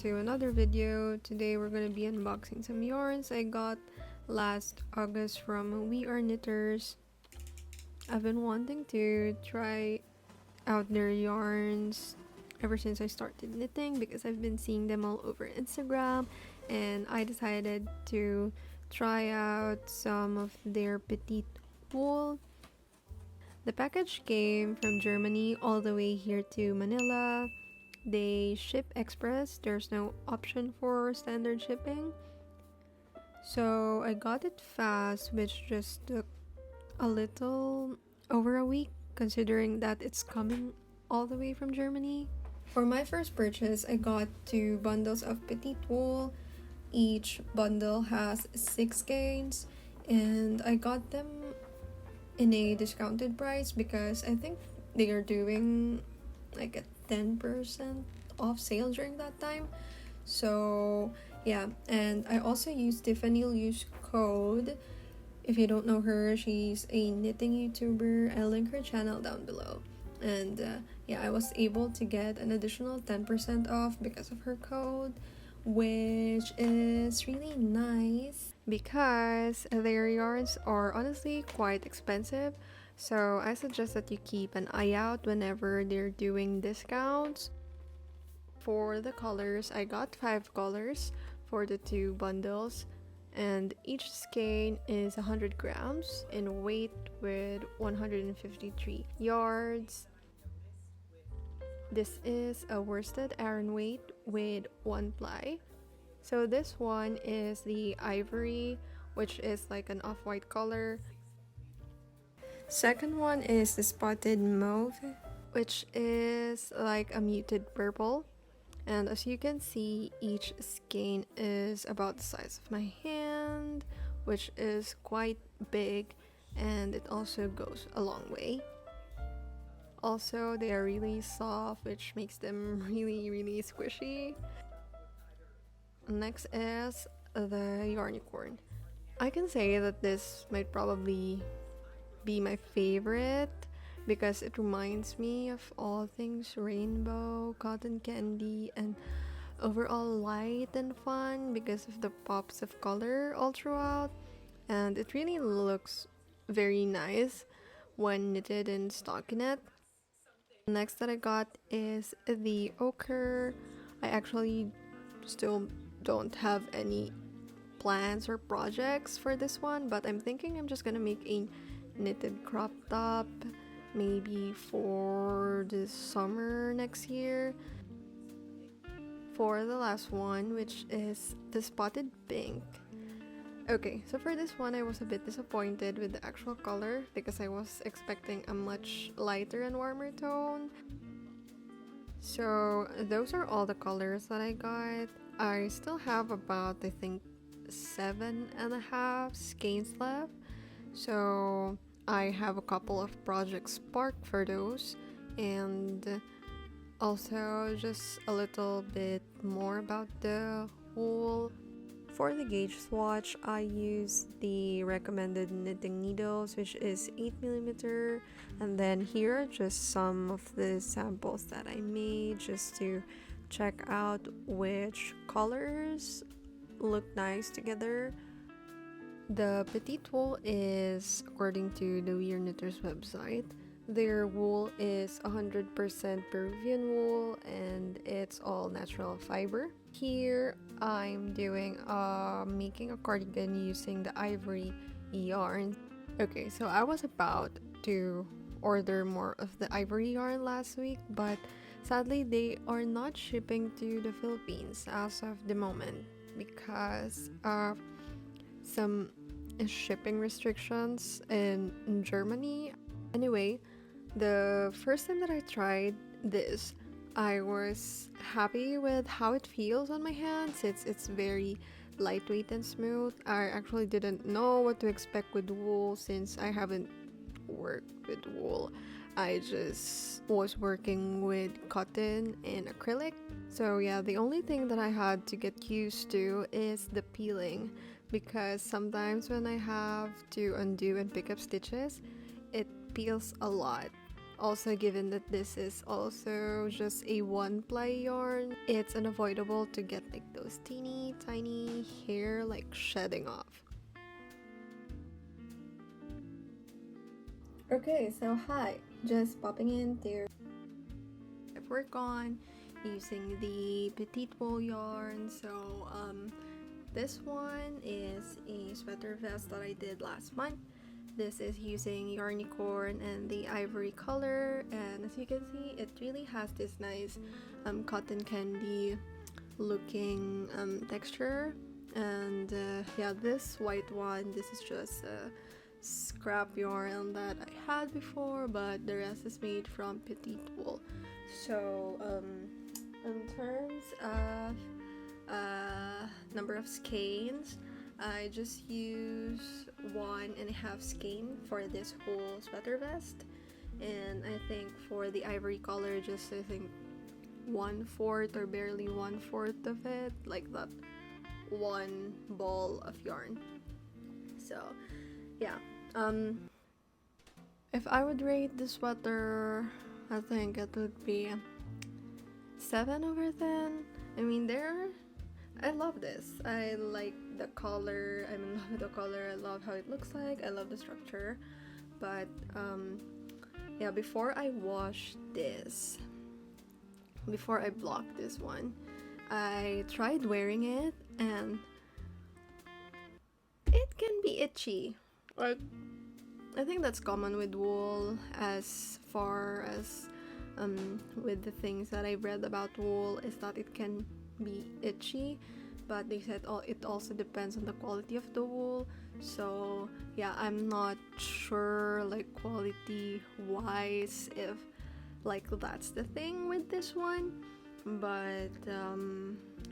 to another video. Today we're going to be unboxing some yarns I got last August from We Are Knitters. I've been wanting to try out their yarns ever since I started knitting because I've been seeing them all over Instagram, and I decided to try out some of their Petite wool. The package came from Germany all the way here to Manila. They ship express, there's no option for standard shipping. So I got it fast, which just took a little over a week considering that it's coming all the way from Germany. For my first purchase, I got 2 bundles of Petite wool. Each bundle has 6 skeins, and I got them in a discounted price because I think they are doing like a 10% off sale during that time. So yeah, and I also used Tiffany Liew's code. If you don't know her, she's a knitting YouTuber. I'll link her channel down below. And yeah, I was able to get an additional 10% off because of her code, which is really nice because their yarns are honestly quite expensive. So I suggest that you keep an eye out whenever they're doing discounts. For the colors, I got 5 colors for the 2 bundles, and each skein is 100 grams in weight with 153 yards. This is a worsted Aran weight with 1 ply. So this one is the ivory, which is like an off-white color. Second one is the spotted mauve, which is like a muted purple. And as you can see, each skein is about the size of my hand, which is quite big, and it also goes a long way. Also, they are really soft, which makes them really squishy. Next is the Yarnicorn. I can say that this might probably be my favorite because it reminds me of all things rainbow, cotton candy, and overall light and fun because of the pops of color all throughout, and it really looks very nice when knitted and stockinette. Next that I got is the ochre. I actually still don't have any plans or projects for this one, but I'm thinking I'm just gonna make a knitted crop top maybe for this summer next year. For the last one, which is the spotted pink. Okay, so for this one I was a bit disappointed with the actual color because I was expecting a much lighter and warmer tone. So those are all the colors that I got. I still have about, I think, 7.5 skeins left. So I have a couple of projects sparked for those, and also just a little bit more about the wool. For the gauge swatch, I use the recommended knitting needles, which is 8mm, and then here are just some of the samples that I made just to check out which colors look nice together. The Petite wool is, according to the We Are Knitters website, their wool is 100% Peruvian wool and it's all natural fiber. Here I'm doing making a cardigan using the ivory yarn. Okay, so I was about to order more of the ivory yarn last week, but sadly they are not shipping to the Philippines as of the moment because of some shipping restrictions in Germany. Anyway, the first time that I tried this, I was happy with how it feels on my hands. It's very lightweight and smooth. I actually didn't know what to expect with wool since I haven't worked with wool. I just was working with cotton and acrylic. So yeah, the only thing that I had to get used to is the peeling, because sometimes when I have to undo and pick up stitches, it peels a lot. also, given that this is also just a one ply yarn, it's unavoidable to get like those teeny tiny hair like shedding off. Okay, so hi, just popping in to work on using the Petite wool yarn. So this one is a sweater vest that I did last month. This is using Yarnicorn and the ivory color, and as you can see, it really has this nice cotton candy looking texture. And yeah, this white one, this is just a scrap yarn that I had before, but the rest is made from Petite wool. So in terms of number of skeins, I just use 1.5 skein for this whole sweater vest, and I think for the ivory color, just I think 1/4 or barely 1/4 of it, like that one ball of yarn. So yeah, if I would rate the sweater, I think it would be 7/10. I mean, I love this. I like the color. I'm in love with the color. I love how it looks like. I love the structure. But yeah, before I block this one, I tried wearing it and it can be itchy. Like, I think that's common with wool as far as with the things that I read about wool is that it can be itchy, but they said it also depends on the quality of the wool. So yeah, I'm not sure like quality wise if like that's the thing with this one, but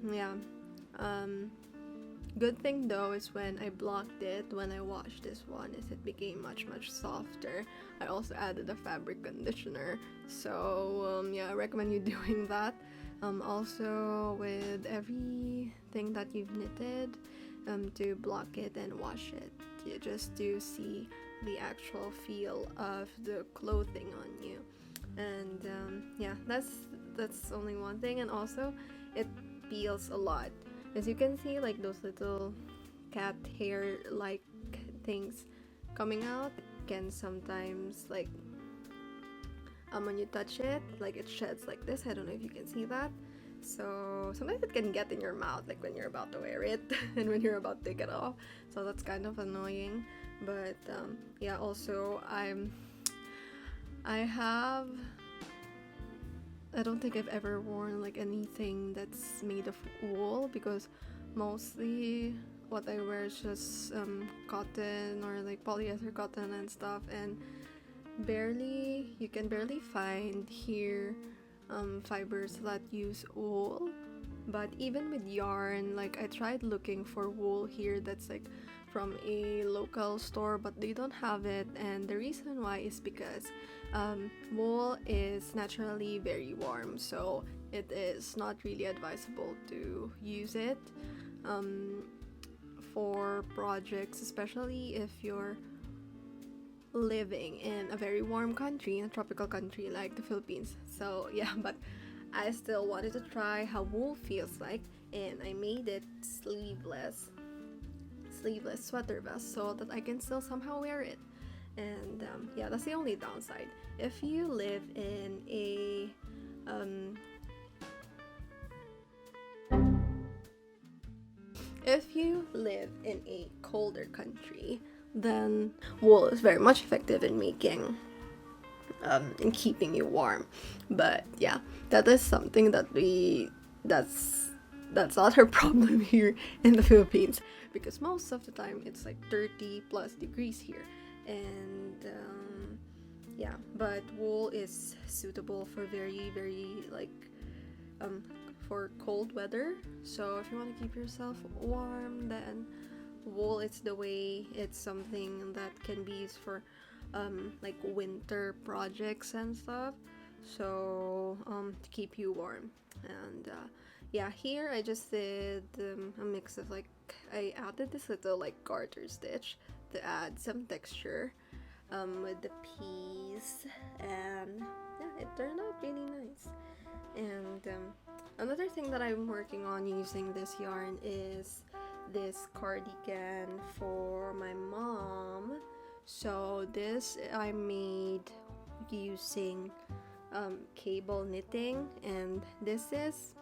yeah, good thing though is when I blocked it, when I washed this one, is it became much softer. I also added a fabric conditioner, so yeah, I recommend you doing that. Also, with everything that you've knitted, to block it and wash it, you just do see the actual feel of the clothing on you. And yeah, that's only one thing. And also, it peels a lot. As you can see, like those little cat hair like things coming out can sometimes like when you touch it, like it sheds like this. I don't know if you can see that. So sometimes it can get in your mouth like when you're about to wear it and when you're about to take it off, so that's kind of annoying. But yeah, also I don't think I've ever worn like anything that's made of wool, because mostly what I wear is just cotton or like polyester cotton and stuff, and you can barely find here fibers that use wool. But even with yarn, like I tried looking for wool here that's like from a local store, but they don't have it, and the reason why is because wool is naturally very warm, so it is not really advisable to use it for projects, especially if you're living in a very warm country, in a tropical country like the Philippines. So yeah, but I still wanted to try how wool feels like, and I made it sleeveless sweater vest so that I can still somehow wear it. And yeah, that's the only downside. If you live in a colder country, then wool is very much effective in making in keeping you warm. But yeah, that is something that's not our problem here in the Philippines, because most of the time it's like 30 plus degrees here. And yeah, but wool is suitable for very like for cold weather. So if you want to keep yourself warm, then wool is the way. It's something that can be used for like winter projects and stuff, so to keep you warm. And yeah, here I just did a mix of like, I added this little like garter stitch to add some texture, with the piece, and yeah, it turned out really nice. And another thing that I'm working on using this yarn is this cardigan for my mom. So this I made using cable knitting, and this is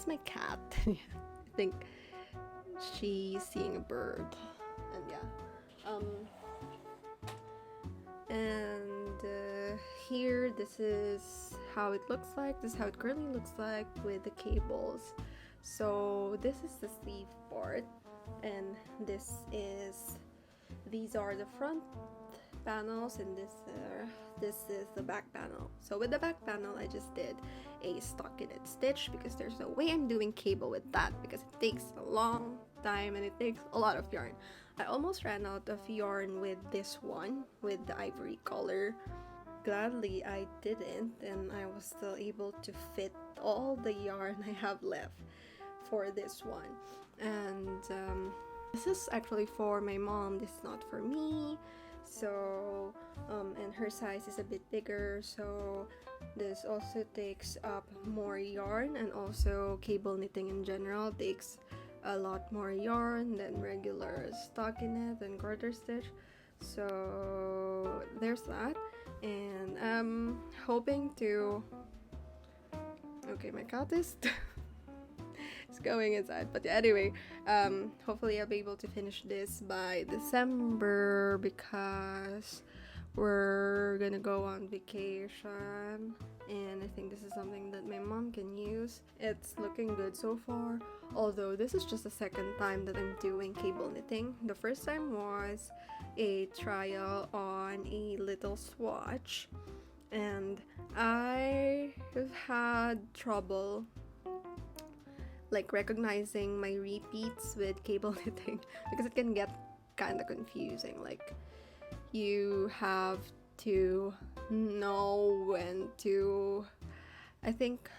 my cat. I think she's seeing a bird, and yeah, and here, this is how it looks like. This is how it currently looks like with the cables. So this is the sleeve part, and these are the front panels, and this is the back panel. So with the back panel, I just did a stockinette stitch because there's no way I'm doing cable with that, because it takes a long time and it takes a lot of yarn. I almost ran out of yarn with this one, with the ivory color. Gladly I didn't, and I was still able to fit all the yarn I have left for this one. And this is actually for my mom, this is not for me. So and her size is a bit bigger, so this also takes up more yarn, and also cable knitting in general takes a lot more yarn than regular stockinette and garter stitch. So there's that, and I'm hoping to, okay, my cat is it's going inside, but anyway, hopefully I'll be able to finish this by December, because we're gonna go on vacation, and I think this is something that my mom can use. It's looking good so far, although this is just the second time that I'm doing cable knitting. The first time was a trial on a little swatch, and I have had trouble like recognizing my repeats with cable knitting, because it can get kind of confusing. Like, you have to know when to, I think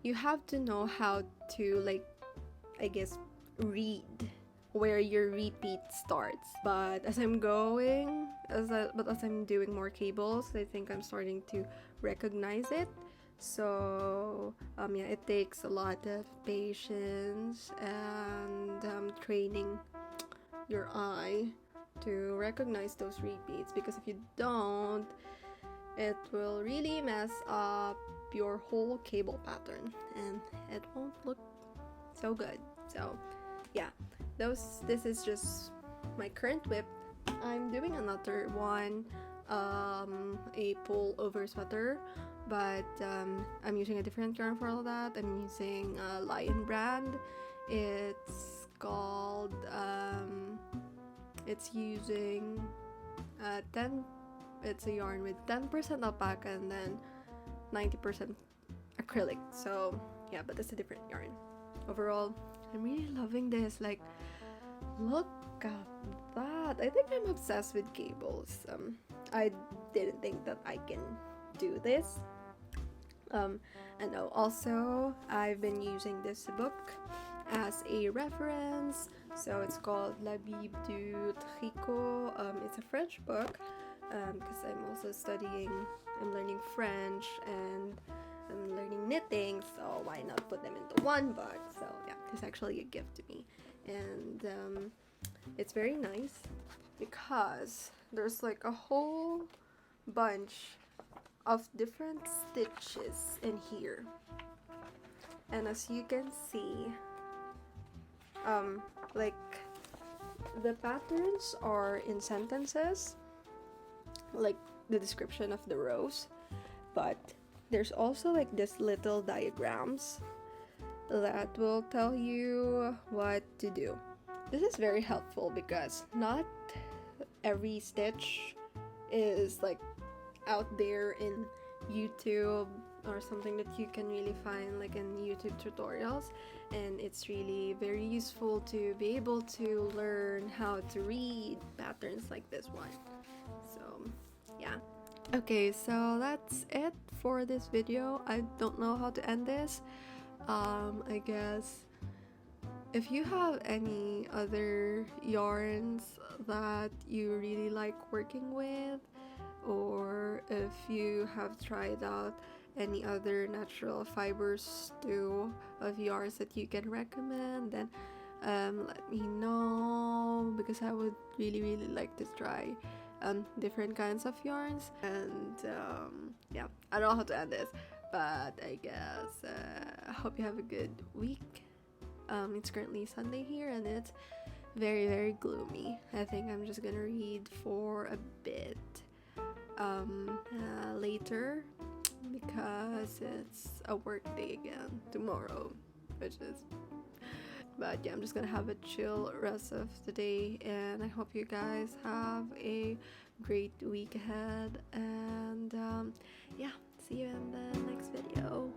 you have to know how to, like, I guess, read where your repeat starts. But as I'm going, as I'm doing more cables, I think I'm starting to recognize it. So yeah, it takes a lot of patience and training your eye to recognize those repeats, because if you don't, it will really mess up your whole cable pattern and it won't look so good. So yeah, this is just my current whip. I'm doing another one, a pull over sweater, but I'm using a different yarn for all that. I'm using Lion brand. It's called it's using 10, it's a yarn with 10% alpaca and then 90% acrylic. So yeah, but it's a different yarn. Overall, I'm really loving this. Like, look at that. I think I'm obsessed with cables. I didn't think that I can do this. And also I've been using this book as a reference. So it's called La Bible du Tricot. It's a French book, because I'm also I'm learning French and I'm learning knitting, so why not put them into one book? So yeah, it's actually a gift to me, and it's very nice because there's like a whole bunch of different stitches in here, and as you can see, like, the patterns are in sentences, like the description of the rows, but there's also like this little diagrams that will tell you what to do. This is very helpful because not every stitch is like out there in YouTube or something that you can really find like in YouTube tutorials, and it's really very useful to be able to learn how to read patterns like this one. So yeah. Okay, so that's it for this video. I don't know how to end this. I guess If you have any other yarns that you really like working with, or if you have tried out any other natural fibers too of yarns that you can recommend, then let me know, because I would really like to try different kinds of yarns. And yeah, I don't know how to end this, but I guess I hope you have a good week. It's currently Sunday here and it's very gloomy. I think I'm just gonna read for a bit later, because it's a work day again tomorrow, which is, but yeah, I'm just gonna have a chill rest of the day, and I hope you guys have a great week ahead. And yeah, see you in the next video.